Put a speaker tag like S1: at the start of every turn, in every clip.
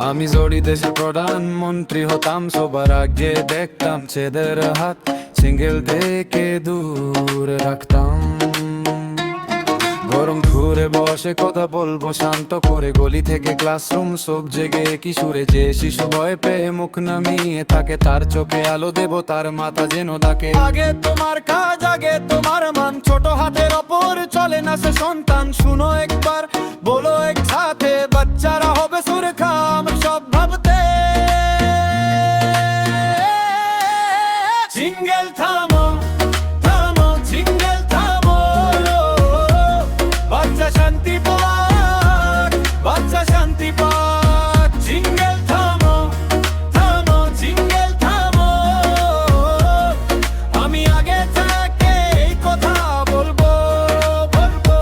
S1: আমি যদি দেশের প্রধানমন্ত্রী হতাম, সবার আগে দেখতাম ছেদের হাত সিঙ্গেল থেকে দূর রাখতাম। গরম ঘুরে বসে কথা বলবো শান্ত করে, গলি থেকে ক্লাসরুম চোখ জেগে কিশোরে, যে শিশু ভয় পেয়ে মুখ নামিয়ে থাকে, তার চোখে আলো দেব, তার মাথা যেন ডাকে। আগে তোমার কাজ, আগে তোমার মান, ছোট হাতের ওপর চলে না সে সন্তান। শুনো একবার, বলো একসাথে, বাচ্চারা হবে সুরক্ষা আমার সব ভাবতে। সিঙ্গেল থামো, থামো, সিঙ্গেল থামো, বাচ্চা শান্তি পাক, বাচ্চা শান্তি পাক। সিঙ্গেল থামো, থামো, সিঙ্গেল থামো, আমি আগে থেকে এই কথা বলবো, বলবো।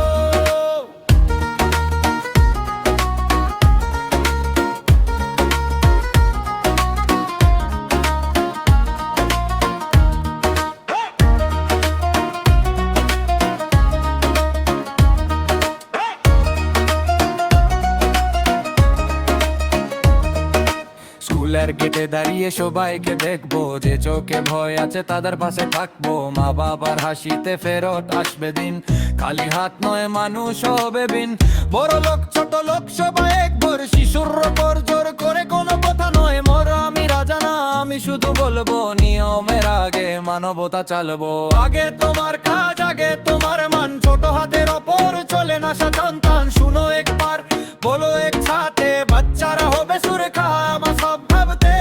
S1: স্কুলের গেটে দাঁড়িয়ে সবাইকে দেখবো, যে চোখে ভয় আছে তাদের পাশে থাকবো। মা বাবার হাসিতে ফেরত আসবে দিন, খালি হাত নয় মানুষ হবে বিন। বড় লোক ছোট লোক সবাই একবার, শিশুর ওপর জোর করে কোনো কথা নয় মোর। আমি রাজা না, আমি শুধু বলবো, নিয়মের আগে মানবতা চালবো। আগে তোমার কাজ, আগে তোমার মান, ছোট হাতের ওপর চলে না সন্তান। শুনো একবার, বলো একসাথে, বাচ্চারা হবে সুরক্ষা আমার সব ভাবতে।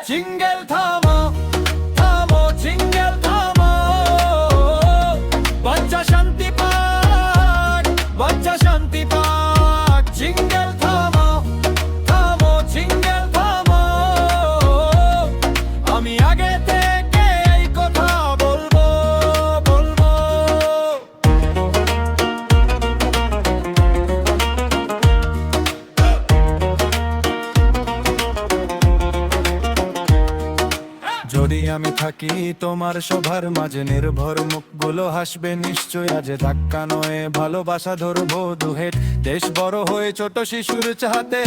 S1: সিঙ্গেল থামো, থামো, সিঙ্গেল থামো, বাচ্চা শান্তি পাক, বাচ্চা শান্তি পাক। সিঙ্গেল থামো, থামো, সিঙ্গেল থামো, আমি আগে থেকে এই কথা বলবো, বলবো। যদি আমি থাকি তোমার সভার মাঝে, নির্ভর মুখগুলো হাসবে নিশ্চয় আজ। ধাক্কা নয় ভালোবাসা ধরবো দুহেট, দেশ বড় হয়ে ছোট শিশুর চাহাতে।